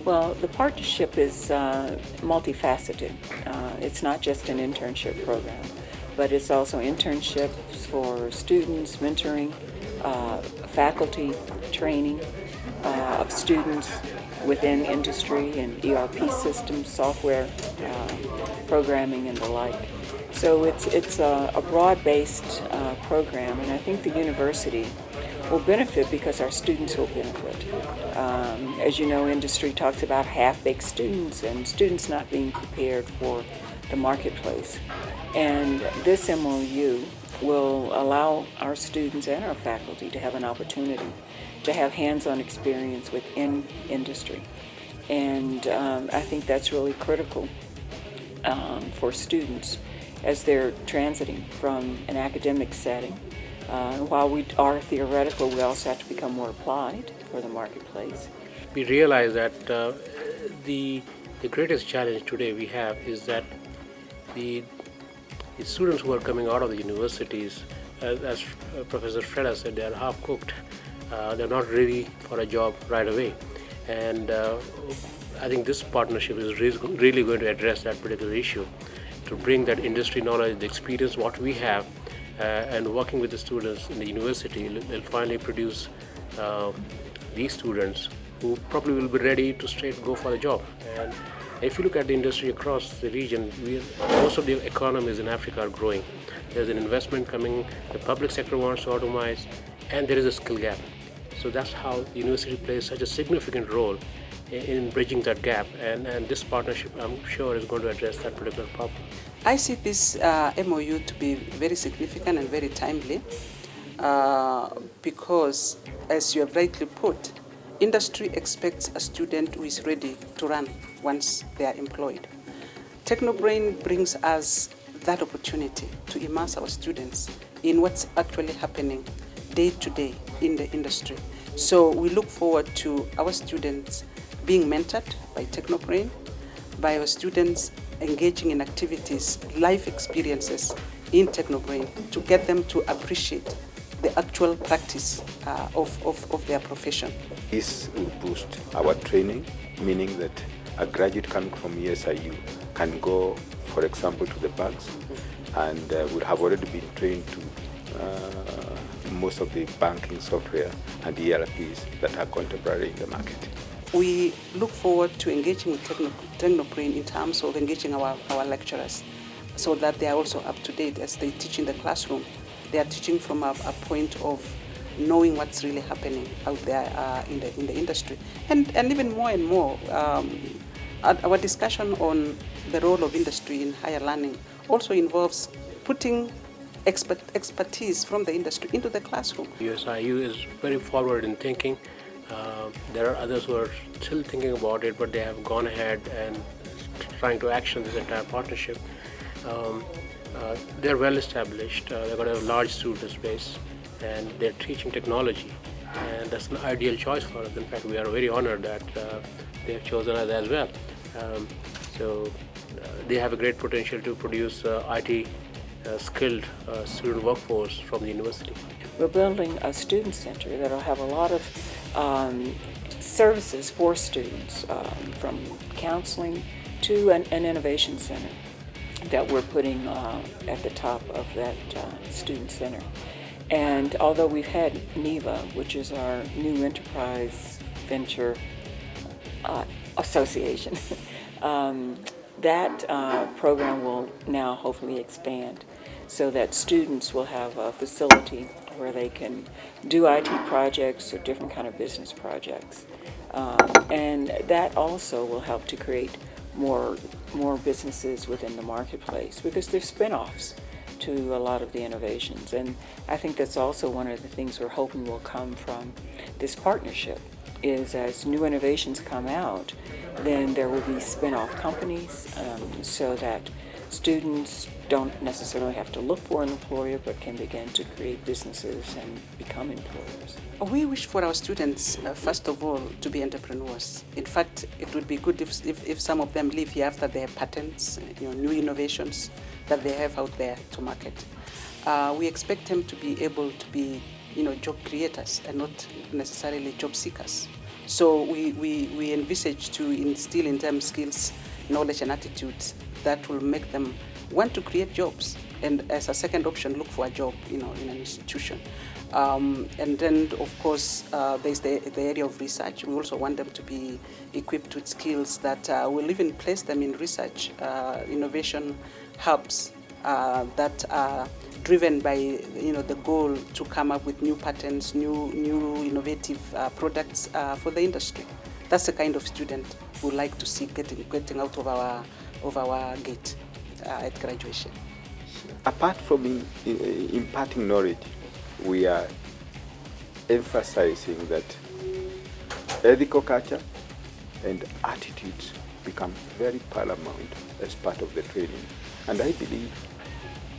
Well, the partnership is multifaceted. It's not just an internship program, but it's also internships for students, mentoring, faculty training of students within industry and ERP systems, software programming, and the like. So it's a broad-based program, and I think the university will benefit because our students will benefit. As you know, industry talks about half-baked students and students not being prepared for the marketplace. And this MOU will allow our students and our faculty to have an opportunity to have hands-on experience within industry. And I think that's really critical for students as they're transiting from an academic setting. While we are theoretical, we also have to become more applied for the marketplace. We realize that the greatest challenge today we have is that the students who are coming out of the universities, as Professor Freda said, they are half-cooked. They're not ready for a job right away. And I think this partnership is really going to address that particular issue, to bring that industry knowledge, the experience, what we have, and working with the students in the university, they'll finally produce these students who probably will be ready to straight go for a job. And if you look at the industry across the region, most of the economies in Africa are growing. There's an investment coming, the public sector wants to automize, and there is a skill gap. So that's how the university plays such a significant role in bridging that gap, and this partnership, I'm sure, is going to address that particular problem. I see this MOU to be very significant and very timely because, as you have rightly put, industry expects a student who is ready to run once they are employed. Technobrain brings us that opportunity to immerse our students in what's actually happening day to day in the industry. So we look forward to our students being mentored by Technobrain, by our students engaging in activities, life experiences in Technobrain, to get them to appreciate the actual practice of their profession. This will boost our training, meaning that a graduate coming from USIU can go, for example, to the banks, and will have already been trained to most of the banking software and ERPs that are contemporary in the market. We look forward to engaging with Technobrain in terms of engaging our lecturers so that they are also up to date as they teach in the classroom. They are teaching from a point of knowing what's really happening out there in the industry. And even more and more, our discussion on the role of industry in higher learning also involves putting expertise from the industry into the classroom. USIU is very forward in thinking. There are others who are still thinking about it, but they have gone ahead and trying to action this entire partnership. They're well established. They've got a large student base, and they're teaching technology, and that's an ideal choice for us. In fact, we are very honored that they have chosen us as well. So they have a great potential to produce IT skilled student workforce from the university. We're building a student center that will have a lot of services for students, from counseling to an innovation center that we're putting at the top of that student center. And although we've had NEVA, which is our New Enterprise Venture Association, that program will now hopefully expand so that students will have a facility where they can do IT projects or different kind of business projects. And that also will help to create more businesses within the marketplace, because there's spin-offs to a lot of the innovations. And I think that's also one of the things we're hoping will come from this partnership, is as new innovations come out, then there will be spin-off companies so that students don't necessarily have to look for an employer, but can begin to create businesses and become employers. We wish for our students, first of all, to be entrepreneurs. In fact, it would be good if some of them leave here after they have patents, new innovations that they have out there to market. We expect them to be able to be, job creators and not necessarily job seekers. So we envisage to instill in them skills, knowledge and attitudes that will make them want to create jobs, and as a second option, look for a job, in an institution. And then, of course, there's the area of research. We also want them to be equipped with skills that will even place them in research, innovation hubs that are driven by the goal to come up with new patents, new innovative products for the industry. That's the kind of student we like to see getting out of our gate at graduation. Apart from imparting knowledge, we are emphasizing that ethical culture and attitudes become very paramount as part of the training. And I believe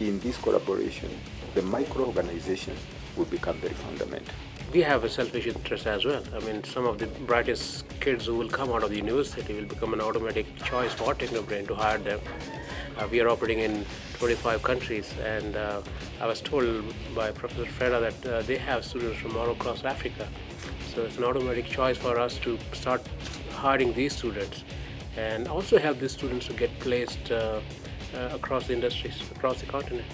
in this collaboration, the micro-organization will become very fundamental. We have a selfish interest as well. I mean, some of the brightest kids who will come out of the university will become an automatic choice for Technobrain to hire them. We are operating in 25 countries, and I was told by Professor Freda that they have students from all across Africa. So it's an automatic choice for us to start hiring these students and also help these students to get placed across the industries, across the continent.